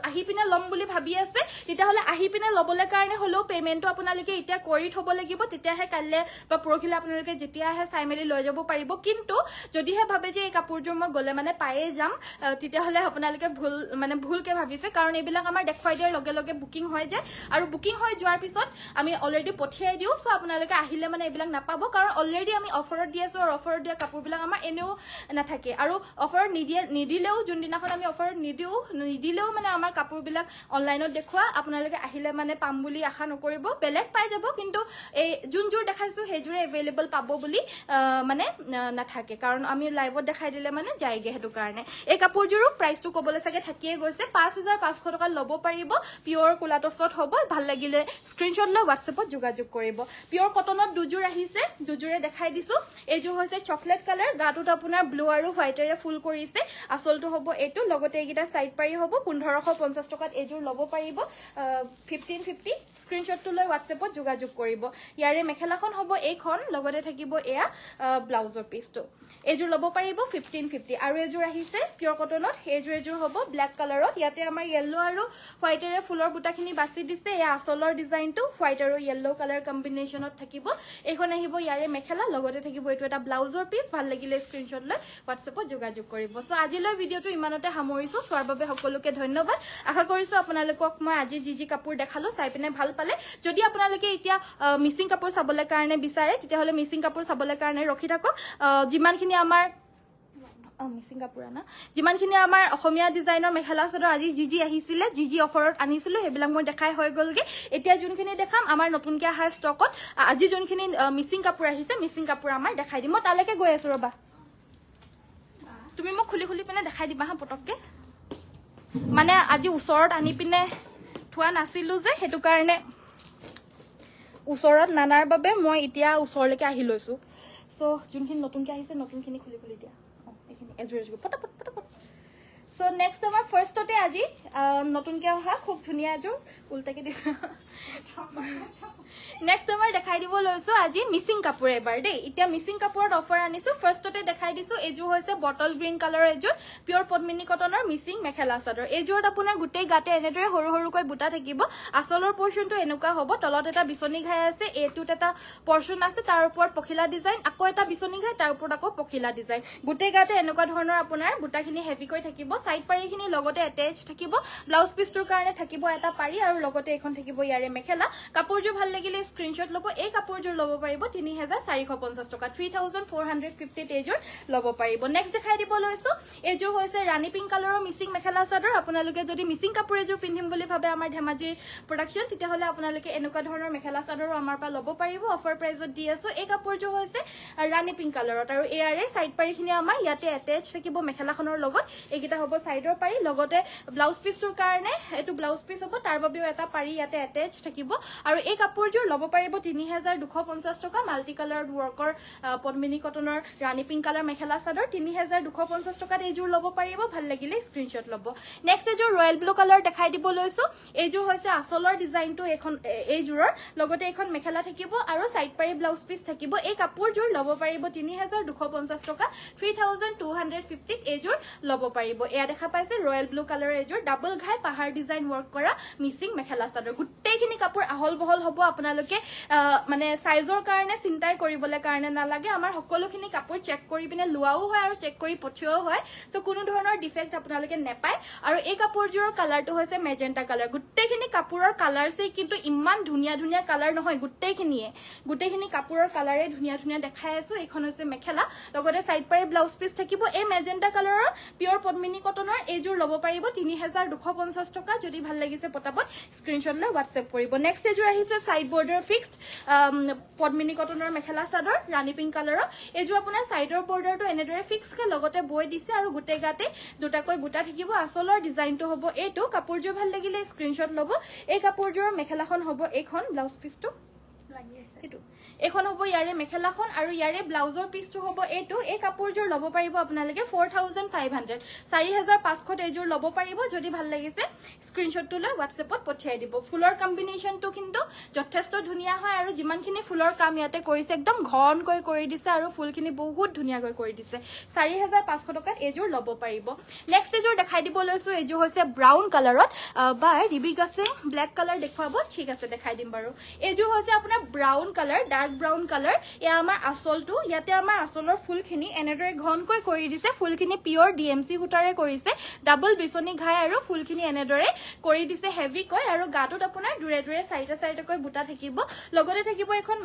আহি পিনে লম বুলি ভাবি আছে তেতিয়াহলে আহি পিনে ল'বলৈ কাৰণে হলেও পেমেন্টটো আপোনালোকে এতিয়া কৰি থব লাগিব তেতিয়াহে কাইলে বা পৰখিলে আপোনালোকে যেতিয়া আহে চাই মেলি লৈ যাব পাৰিব কিন্তু যদিহে ভাবে যে এই কাপোৰযোৰ মই গলে মানে পায়ে যাম তেতিয়াহলে আপোনালোকে ভুলকে ভাবিছে কাৰণ এইবিলাক আমাৰ দেখুৱাই দিয়াৰ লগে লগে বুকিং হৈ যায় আৰু বুকিং হৈ যোৱাৰ পিছত আমি অলৰেডি পঠিয়াই দিও সো আপোনালোকে আহিলে মানে এইবিলাক নাপাব কাৰণ অলৰেডি আমি অফাৰত দি আছো আৰু অফাৰত দিয়া কাপোৰবিলাক আমাৰ এনেও নাথাকে আৰু অফাৰত নিদিলেও যোনদিনাখন আমি অফাৰত নিদিলেও মানে আমাৰ কাপোৰবিলাক অনলাইনত দেখুৱা আপোনালোকে আহিলে মানে পাম বুলি আশা নকৰিব বেলেগ পাই যাব কিন্তু এই যোনযোৰ দেখাইছো সেইযোৰে এভেইলেবল পাব বুলি মানে নাথাকে কাৰণ আমি লাইভত দেখাই দিলে মানে যায়গে হেতু কাৰণে এই কাপোৰযোৰো প্ৰাইসটো ক'বলৈ চাগে থাকিয়ে গৈছে 5500 টকা ল'ব পাৰিব পিওৰ কোলাটছত হ'ব ভাল লাগিলে স্ক্ৰিনশ্বট লৈ WhatsAppত যোগাযোগ কৰিব পিওৰ কটনত দুযোৰ আহিছে দুযোৰে দেখাই দিছো এইযোৰ হৈছে চকলেট কালাৰ গাটোত আপোনাৰ ব্লু আৰু হোৱাইটেৰে ফুল কৰিছে আসলটো হ'ব এটো লগতে এইগিটা সাইড পাৰি হ'ব 1550 টকাত এইযোৰ ল'ব পাৰিব 1550 স্ক্ৰিনশ্বটটো লৈ WhatsAppত যোগাযোগ কৰিব ইয়াৰে মেখেলাখন হ'ব এইখন লগতে থাকিব এয়া ব্লাউজৰ পিছটো এইযোৰ ল'ব পাৰিব 1550 আৰু এইযোৰ আহিছে পিওৰ কটনত এইযোৰ হ'ব ব্ল্যাক কালাৰত ইয়াতে আমাৰ ইয়েলো আৰু হোৱাইটেৰে ফুলৰ বুটাখিনি বাছি দিছে এয়া আসলৰ ডিজাইনটো হোৱাইট আৰু ইয়েলো কালাৰ কম্বিনেশনত থাকিব এইখন আহিব ইয়াৰে মেখেলা লগতে থাকিব এটো এটা ব্লাউজৰ পিছ ভাল লাগিলে স্ক্ৰিনশ্বট লৈ WhatsAppত যোগাযোগ কৰিব সো আজিলৈ ভিডিওটো ইমানতে সামৰিছো চোৱাৰ বাবে সকলোকে ধন্যবাদ আশা কৰিছো আপোনালোকক মই আজি যি কাপোৰ দেখালো চাই পিনে ভাল পালে যদি আপোনালোকে এতিয়া মিসিং কাপোৰ চাবলৈ কাৰণে বিচাৰে তেতিয়াহলে মিসিং কাপোৰ চাবলৈ কাৰণে ৰখি থাকক যিমানখিনি আমাৰ মিসিং কাপোৰ না যিমানখিনি আমাৰ অসমীয়া ডিজাইনৰ মেখেলা চাদৰ আজি জি আহিছিলে জি অফাৰত আনিছিলো হেবিলাক মই দেখাই হৈ গলগে এতিয়া যোনখিনি দেখাম আমাৰ নতুনকে আহা ষ্টকত আজি যোনখিনি মিসিং কাপোৰ আহিছে মিসিং কাপোৰ আমাৰ দেখাই দিম মই তালৈকে গৈ আছো ৰবা তুমি মোক খুলি পিনে দেখাই দিবা হা পটককে মানে আজি ওচৰত আনি পিনে থোৱা নাছিলো যে হেতু কাৰণে ওচৰত নানাৰ বাবে মই এতিয়া ওচৰলৈকে আহি লৈছো সো যোনখিনি নতুনকে আহিছে নতুনখিনি খুলি দিয়া এইখিনি এজুৰি পটাপট সো নেক্সট আমাৰ ফাৰ্ষ্টতে আজি নতুনকে অহা খুব ধুনিয়া এজুৰ উল্টাকে দিছা নেক্সট আমাৰ দেখাই দিব লৈছো আজি মিসিং কাপোৰ এবাৰ দেই এতিয়া মিসিং কাপোৰত অফাৰ আনিছো ফাৰ্ষ্টতে দেখাই দিছো এজুৰ হৈছে bottle green colour Azure pure পদ্মিনী কটনৰ মিসিং মেখেলা চাদৰ এজুৰত আপোনাৰ গুটেই গাতে এনেদৰে সৰু বুটা থাকিব আসলৰ পৰ্চনটো এনেকুৱা হ'ব তলত এটা বিচনী ঘাই আছে এটুত এটা পৰ্চন আছে তাৰ ওপৰত পখিলা ডিজাইন আকৌ এটা বিচনী ঘাই তাৰ ওপৰত আকৌ পখিলা ডিজাইন গুটেই গাতে এনেকুৱা ধৰণৰ আপোনাৰ বুটাখিনি হেভিকৈ থাকিব সাইড পাৰিখিনি লগতে এটাচ থাকিব ব্লাউজ পিছটোৰ কাৰণে থাকিব এটা পাৰি আৰু লগতে এখন থাকিব ইয়াৰে মেখেলা কাপোৰযোৰ ভাল লাগিলে স্ক্ৰিনশ্বট ল'ব এই কাপোৰযোৰ ল'ব পাৰিব 3450 টকা 3450 এইযোৰ ল'ব পাৰিব নেক্সট দেখাই দিব লৈছো এইযোৰ হৈছে ৰাণী পিংক কালাৰৰ মিসিং মেখেলা চাদৰ আপোনালোকে যদি মিসিং কাপোৰ এযোৰ পিন্ধিম বুলি ভাবে আমাৰ ধেমাজিৰ প্ৰডাকশন তেতিয়াহলে আপোনালোকে এনেকুৱা ধৰণৰ মেখেলা চাদৰ আমাৰ পৰা ল'ব পাৰিব অফাৰ প্ৰাইজত দি আছো এই কাপোৰযোৰ হৈছে ৰাণী পিংক কালাৰত আৰু এয়াৰে সাইড পাৰিখিনি আমাৰ ইয়াতে এটাচ থাকিব মেখেলাখনৰ লগত এইগিটা হ'ব সাইডৰ পাৰি লগতে ব্লাউজ পিছটোৰ কাৰণে এটো ব্লাউজ পিছ হ'ব তাৰ বাবেও এটা পাৰি ইয়াতে এটাচ থাকিব আৰু এই কাপোৰযোৰ ল'ব পাৰিব 3250 টকা মাল্টি কালাৰ ওয়াৰ্কৰ পদ্মিনী কটনৰ ৰাণী পিংক কালাৰ মেখেলা চাদৰ 3250 টকাত এইযোৰ ল'ব পাৰিব ভাল লাগিলে স্ক্ৰিনশ্বট ল'ব নেক্সট এইযোৰ ৰয়েল ব্লু কালাৰ দেখাই দিব লৈছো এইযোৰ হৈছে আসলৰ ডিজাইনটো এখন এইযোৰৰ লগতে এখন মেখেলা থাকিব আৰু সাইড পাৰি ব্লাউজ পিছ থাকিব এই কাপোৰযোৰ ল'ব পাৰিব 3250 টকা 3250 এইযোৰ ল'ব পাৰিব এয়া দেখা পাইছে ৰয়েল ব্লু কালাৰ এইযোৰ ডাবল ঘাই পাহাৰ ডিজাইন ওয়াৰ্ক কৰা মিসিং মেখেলা চাদৰ গুটেইখিনি কাপোৰ আহল বহল হ'ব আপোনালোকে মানে সাইজৰ কাৰণে চিন্তাই কৰিবলৈ কাৰণে নালাগে আমাৰ সকলোখিনি কাপোৰ চেক কৰি পিনে লোৱাও হয় আৰু চেক কৰি পঠিয়াও হয় সো কোনো ধৰণৰ ডিফেক্ট আপোনালোকে নেপায় আৰু এই কাপোৰযোৰৰ কালাৰটো হৈছে মেজেন্টা কালাৰ গুটেইখিনি কাপোৰৰ কালাৰছে কিন্তু ইমান ধুনিয়া কালাৰ নহয় গুটেইখিনি কাপোৰৰ কালাৰে ধুনিয়া দেখাই আছো এইখন হৈছে মেখেলা লগতে সাইড পাৰি ব্লাউজ পিছ থাকিব এই মেজেন্টা কালাৰৰ পিওৰ পদ্মিনী কটনৰ এইযোৰ ল'ব পাৰিব 3250 টকা যদি ভাল লাগিছে পটাপট স্ক্ৰিনশ্বট লৈ WhatsApp কৰিব নেক্সট এইযোৰ আহিছে সাইড বৰ্ডাৰ ফিক্সড পদ্মিনী কটনৰ মেখেলা চাদৰ ৰাণী পিংক কালাৰৰ এইযোৰ আপোনাৰ সাইডৰ বৰ্ডাৰটো এনেদৰে ফিক্সকে লগতে বৈ দিছে আৰু গুটে গাতে দুটাকৈ বুটা থাকিব আসলৰ ডিজাইনটো হ'ব এইটো কাপোৰযোৰ ভাল লাগিলে স্ক্ৰিনশ্বট ল'ব এই কাপোৰযোৰৰ মেখেলাখন হ'ব এইখন ব্লাউজ পিছটো এটো এখন হবো ইয়াৰে মেখেলাখন আৰু ইয়াৰে ব্লাউজৰ পিসটো হবো এটো এই কাপোৰজোৰ লব পাৰিব আপোনালোকে 4500 4500 এজোৰ লব পাৰিব যদি ভাল লাগিছে স্ক্ৰিনশ্বটটো লৈ WhatsAppত পঠিয়াই দিব ফুলৰ কম্বিনেশনটো কিন্তু যথেষ্ট ধুনিয়া হয় আৰু যিমানখিনি ফুলৰ কাম ইয়াতে কৰিছে একদম ঘনকৈ কৰি দিছে আৰু ফুলখিনি বহুত ধুনিয়াকৈ কৰি দিছে 4500 টকাত এজোৰ লব পাৰিব নেক্সট এজোৰ দেখাই দিব লৈছো এজোৰ হৈছে ব্ৰাউন কালাৰত বা ৰিবিক আছে ব্ল্যাক কালাৰ দেখুৱাব ঠিক আছে দেখাই দিম বাৰু এজোৰ হৈছে আপোনাৰ brown colour dark brown colour এয়া আমাৰ আসলটো ইয়াতে আমাৰ আসলৰ ফুলখিনি এনেদৰে ঘনকৈ কৰি দিছে ফুলখিনি পিওৰ DMC সূতাৰে কৰিছে ডাবল বিচনি ঘাই আৰু ফুলখিনি এনেদৰে কৰি দিছে হেভি কৈ আৰু গাটোত আপোনাৰ দুৰে দুৰে সাইডে বুটা থাকিব লগতে থাকিব এখন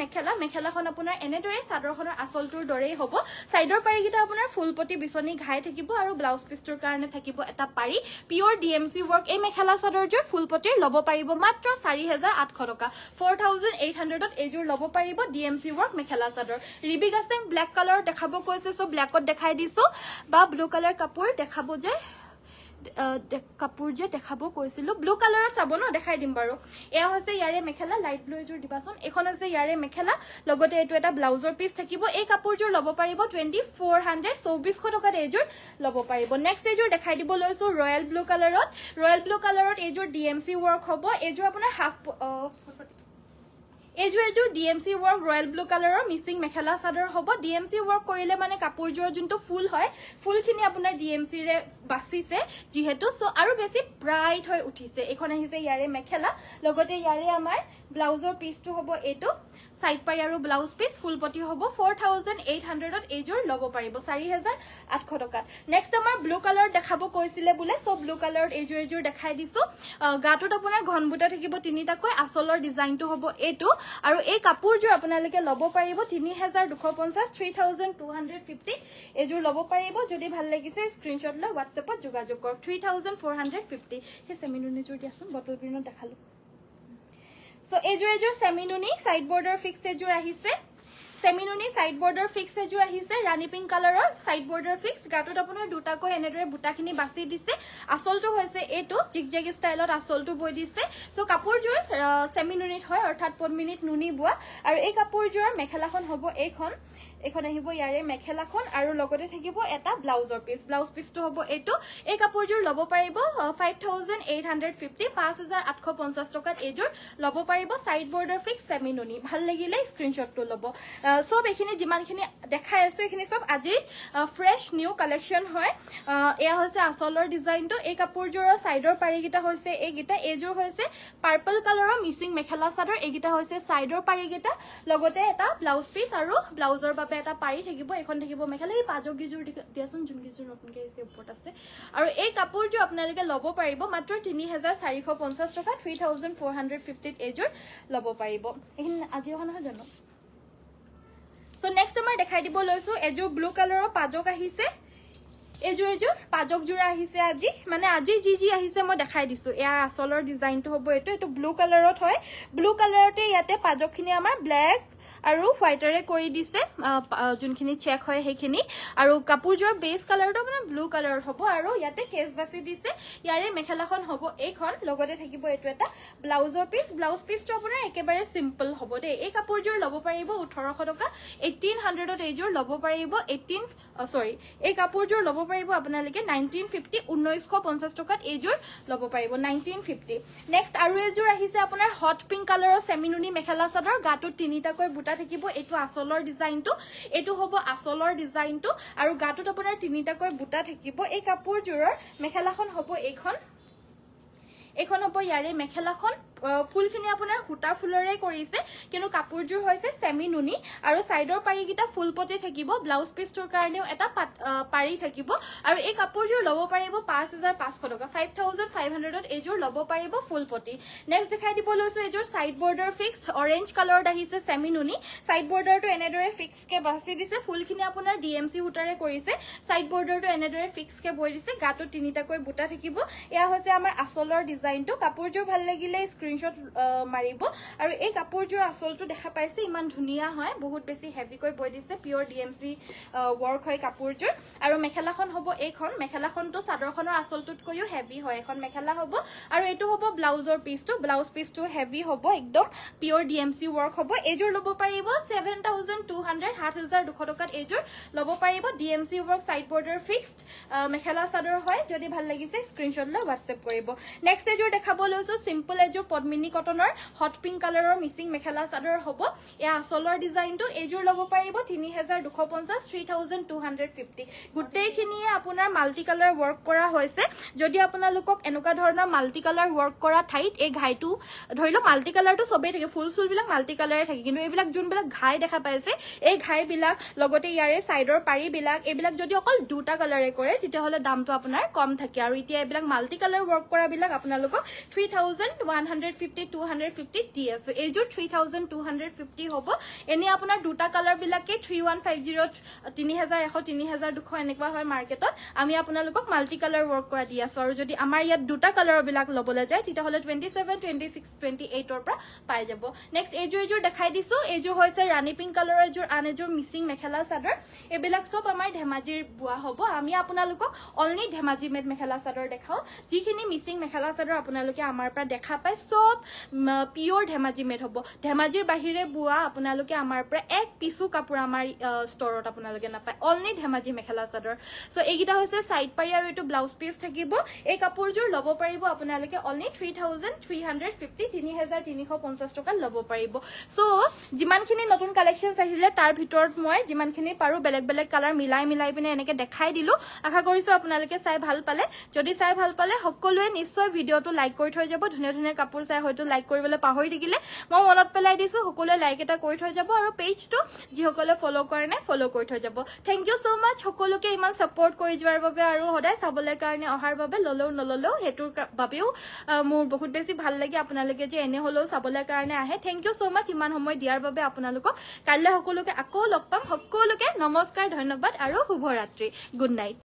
মেখেলাখন আপোনাৰ এনেদৰে চাদৰখনৰ আসলটোৰ দৰেই হ'ব সাইডৰ পাৰিগিটা আপোনাৰ ফুলপটি বিচনি ঘাই থাকিব আৰু ব্লাউজ পিসটোৰ কাৰণে থাকিব এটা পাৰি পিওৰ DMC work এই মেখেলা চাদৰজোৰ ফুলপটিৰ লব পাৰিব মাত্ৰ 4800 টকা 4800 ত এজোৰ লব পাৰিব DMC work মেখেলা চাদৰ ৰিবিক আছে ব্ল্যাক কালাৰ দেখাব কৈছে সো ব্ল্যাকত দেখাই দিছো বা ব্লু কালাৰ কাপোৰ দেখাব যে কাপোৰ যে দেখাব কৈছিলো ব্লু কালাৰৰ চাব ন দেখাই দিম বাৰু এয়া হৈছে ইয়াৰে মেখেলা লাইট ব্লু এজোৰ দিবাচোন এখন আছে ইয়াৰে মেখেলা লগতে এটো এটা ব্লাউজৰ পিস থাকিব এই কাপোৰজোৰ লব পাৰিব 2400 টকাত এজোৰ লব পাৰিব নেক্সট এজোৰ দেখাই দিব লৈছো ৰয়েল ব্লু কালাৰত এজোৰ DMC work হ'ব এজোৰ আপোনাৰ হাফ এজোৰ DMC work ৰয়েল ব্লু কালাৰৰ মিসিং মেখেলা চাদৰ হ'ব DMC work কৰিলে মানে কাপোৰজোৰ যোনটো ফুল হয় ফুলখিনি আপোনাৰ DMC ৰে বাছিছে যিহেতু সো আৰু বেছি ব্ৰাইট হৈ উঠিছে এখন আহিছে ইয়াৰে মেখেলা লগতে ইয়াৰে আমাৰ ব্লাউজৰ পিসটো হ'ব এটো সাইড পাৰি আৰু ব্লাউজ পিস ফুলপটি হ'ব 4800 ত এজোৰ লব পাৰিব 4800 টকাত নেক্সট আমাৰ ব্লু কালাৰ দেখাব কৈছিলে বুলে সব ব্লু কালাৰত এজোৰ দেখাই দিছো গাটোত আপোনাৰ ঘনবুটা থাকিব তিনিটাকৈ আসলৰ ডিজাইনটো হ'ব এটো আৰু এই কাপোৰজোৰ আপোনালোকে লব পাৰিব 3250 3250 এজোৰ লব পাৰিব যদি ভাল লাগিছে স্ক্ৰিনশ্বট লৈ WhatsAppত যোগাযোগ কৰক 3450 হে সেমিনুনিজোৰ দিয়াচোন বটল গ্ৰীণত দেখালো So এজোৰ সেমিনুনি সাইড বৰ্ডাৰ ফিক্সড এজোৰ আহিছে সেমিনুনি সাইড বৰ্ডাৰ ফিক্সড এজোৰ আহিছে ৰানী পিংক কালাৰৰ সাইড বৰ্ডাৰ ফিক্সড গাটোত আপোনাৰ দুটাকৈ এনেদৰে বুটাখিনি বাছি দিছে আসলটো হৈছে এটো জিগজেগ ষ্টাইলত আসলটো বৈ দিছে সো কাপোৰজোৰ সেমিনুনিত হয় অৰ্থাৎ 5 মিনিট নুনি বোৱা আৰু এই কাপোৰজোৰ মেখেলাখন হ'ব এখন আহিব ইয়াৰে মেখেলাখন আৰু লগতে থাকিব এটা ব্লাউজৰ ব্লাউজ পিসটো হ'ব এটো এই কাপোৰজোৰ লব পাৰিব 5850 5850 টকাত এজোৰ লব পাৰিব সাইড বৰ্ডাৰ ফিক্স সেমিনুনি ভাল লাগিলে স্ক্ৰিনশ্বটটো লব সব এখিনি যিমানখিনি দেখাই আছে এখিনি সব আজিৰ ফ্ৰেশ নিউ কালেকশন হয় এয়া হৈছে আসলৰ ডিজাইনটো এই কাপোৰজোৰৰ সাইডৰ পাৰিগিটা হৈছে এইগিটা এজোৰ হৈছে পাৰ্পল কালাৰৰ মিসিং মেখেলা চাদৰ এইগিটা হৈছে সাইডৰ পাৰিগিটা লগতে এটা ব্লাউজ পিস আৰু ব্লাউজৰ বাবে এটা পাৰি থাকিব এখন থাকিব মেখেলা এই পাজক গিজুৰ দিয়াচোন যোন গিজুৰ নতুনকৈ আছে ওপৰত আছে আৰু এই কাপোৰজোৰ আপোনালোকে লব পাৰিব মাত্ৰ 3450 টকা 3450 এজোৰ লব পাৰিব এইখিনি আজি অহা নহয় জানো সো নেক্সট আমাৰ দেখাই দিব লৈছো এজোৰ ব্লু কালাৰৰ পাজক আহিছে এজোৰ পাজক জোৰা আহিছে আজি মানে আজি জি আহিছে মই দেখাই দিছো ইয়াৰ আসলৰ ডিজাইনটো হ'ব এটো ব্লু কালাৰত হয় ব্লু কালাৰতে ইয়াতে পাজকখিনি আমাৰ ব্ল্যাক আৰু হোৱাইটৰে কৰি দিছে যোনখিনি চেক হয় হেখিনি আৰু কাপোৰজোৰ বেস কালাৰটো মানে ব্লু কালাৰ হ'ব আৰু ইয়াতে কেস বাছি দিছে ইয়াৰে মেখেলাখন হ'ব এইখন লগতে থাকিব এটো এটা ব্লাউজৰ ব্লাউজ পিসটো আপোনাৰ একেবাৰে সিম্পল হ'ব দে এই কাপোৰজোৰ লব পাৰিব 1800 টকা 1800 ত এজোৰ লব পাৰিব এই কাপোৰজোৰ লব পাৰিব আপোনালোকে 1950 টকাত এজোৰ লব পাৰিব 1950 নেক্সট আৰু এজোৰ আহিছে আপোনাৰ হট পিংক কালাৰৰ সেমিনুনি মেখেলা চাদৰ গাটোত তিনিটাকৈ বুটা থাকিব এটো আসলৰ ডিজাইনটো এটো হ'ব আসলৰ ডিজাইনটো আৰু গাটোত আপোনাৰ তিনিটাকৈ বুটা থাকিব এই কাপোৰজোৰৰ মেখেলাখন হ'ব এখন হ'ব ইয়াৰে মেখেলাখন ফুলখিনি আপোনাৰ হুটা ফুলৰে কৰিছে কিন্তু কাপোৰজোৰ হৈছে সেমিনুনি আৰু সাইডৰ পাৰিগিটা ফুলপটে থাকিব ব্লাউজ পিসটোৰ কাৰণেও এটা পাৰি থাকিব আৰু এই কাপোৰজোৰ লব পাৰিব 5500 টকা 5500 ত এজোৰ লব পাৰিব ফুলপটি নেক্সট দেখাই দিব লৈছো এজোৰ সাইড বৰ্ডাৰ ফিক্সড অৰেঞ্জ কালাৰত আহিছে সেমিনুনি সাইড বৰ্ডাৰটো এনেদৰে ফিক্স কে বাছি দিছে ফুলখিনি আপোনাৰ DMC হুটাৰে কৰিছে সাইড বৰ্ডাৰটো এনেদৰে ফিক্স কে বৈ দিছে গাটো তিনিটাকৈ বুটা থাকিব এয়া হৈছে আমাৰ আসলৰ ডিজাইনটো কাপোৰজোৰ ভাল লাগিলে স্ক্ৰিনশ্বট মাৰিব আৰু এই কাপোৰযোৰ আচলটো দেখা পাইছে ইমান ধুনীয়া হয় বহুত বেছি হেভিকৈ বৈ দিছে পিওৰ ডিএমচি ৱৰ্ক হয় কাপোৰযোৰ আৰু মেখেলাখন হ'ব এইখন মেখেলাখনটো চাদৰখনৰ আচলটোতকৈও হেভি হয় এখন মেখেলা হ'ব আৰু এইটো হ'ব ব্লাউজৰ পিচটো ব্লাউজ পিচটো হেভি হ'ব একদম পিওৰ ডিএমচি ৱৰ্ক হ'ব এইযোৰ ল'ব পাৰিব 7200 7200 টকাত এইযোৰ ল'ব পাৰিব DMC work side border fixed mekhela chador হয় যদি ভাল লাগিছে স্ক্ৰিনশ্বট লৈ WhatsApp কৰিব নেক্সট এইযোৰ দেখাব লৈছো সিম্পল এইযোৰ পদ্মিনী কটনৰ হট পিংক কালাৰৰ মিচিং মেখেলা চাদৰ হ'ব এয়া আচলৰ ডিজাইনটো এইযোৰ ল'ব পাৰিব 3250 3250 গোটেইখিনিয়ে আপোনাৰ মাল্টি কালাৰ ৱৰ্ক কৰা হৈছে যদি আপোনালোকক এনেকুৱা ধৰণৰ মাল্টি কালাৰ ৱৰ্ক কৰা ঠাইত এই ঘাইটো ধৰিলো মাল্টি কালাৰটো সবেই থাকে ফুল সুল বিলাক মাল্টি কালাৰে থাকে কিন্তু এইবিলাক যোনবিলাক ঘাই দেখা পাইছে এই ঘাই বিলাক লগতে ইয়াৰে সাইডৰ পাৰি বিলাক এইবিলাক যদি অকল দুটা কালাৰে কৰে তেতিয়া হলে দামটো আপোনাৰ কম থাকে আৰু এতিয়া এইবিলাক মাল্টি কালাৰ ৱৰ্ক কৰা বিলাক আপোনালোকক 3150 250 দি আছে এইযোৰ 3250 হ'ব এনে আপোনাৰ দুটা কালাৰ বিলাকে 3150 3100 3200 এনেকুৱা হয় মাৰ্কেটত আমি আপোনালোকক মাল্টি কালাৰ ৱৰ্ক কৰা দি আছো আৰু যদি আমাৰ ইয়াত দুটা কালাৰ বিলাক লবলৈ যায় তেতিয়া হলে 27 26 28 ৰ পৰা পাই যাব নেক্সট এইযোৰ দেখাই দিছো এইযোৰ হৈছে ৰাণী পিংক কালাৰৰ এইযোৰ আন এযোৰ মিচিং মেখেলা চাদৰ এইবিলাক সব আমাৰ ধেমাজিৰ বুৱা হ'ব আমি আপোনালোকক অনলি ধেমাজি মেড মেখেলা চাদৰ দেখাও যিখিনি মিচিং মেখেলা চাদৰ আপোনালোকে আমাৰ পৰা দেখা পায় সব পিওৰ ধেমাজি মেড হ'ব ধেমাজিৰ বাহিৰে বুৱা আপোনালোকে আমাৰ পৰা এক পিসু কাপোৰ আমাৰ ষ্টৰত আপোনালোকে নাপায় অনলি ধেমাজি মেখেলা চাদৰ সো এইগিটা হৈছে সাইড পাৰি আৰু এটো ব্লাউজ পিস থাকিব এই কাপোৰযোৰ ল'ব পাৰিব আপোনালোকে অনলি 3350 3350 টকা ল'ব পাৰিব সো যিমানখিনি নতুন কালেকশনছ আহিলে তাৰ ভিতৰত মই যিমানখিনি পাৰো বেলেগ বেলেগ কালাৰ মিলাই পিনে এনেকে দেখাই দিলো আশা কৰিছো আপোনালোকে চাই ভাল পালে যদি চাই ভাল পালে সকলোৱে নিশ্চয় ভিডিওটো লাইক কৰি থৈ যাব ধুনীয়া ধুনীয়া কাপোৰ চাই হয়তো লাইক কৰিবলৈ পাহৰি থাকিলে মই মনত পেলাই দিছো সকলোৱে লাইক এটা কৰি থৈ যাব আৰু পেজটো যিসকলে ফলো কৰে নাই ফলো কৰি থৈ যাব থ্যাংক ইউ সো মাচ সকলোকে ইমান সাপোৰ্ট কৰি যোৱাৰ বাবে আৰু সদায় চাবলৈ কাৰণে অহাৰ বাবে নললেও হেতুৰ বাবেও মোৰ বহুত বেছি ভাল লাগে আপোনালোকে যে এনে হলো চাবলৈ কাৰণে আহে থ্যাংক ইউ সো মাচ ইমান সময় দিয়াৰ বাবে আপোনালোকক কাইলৈ সকলোকে আকৌ লগ পাম সকলোকে নমস্কাৰ ধন্যবাদ আৰু শুভ ৰাত্ৰি গুড নাইট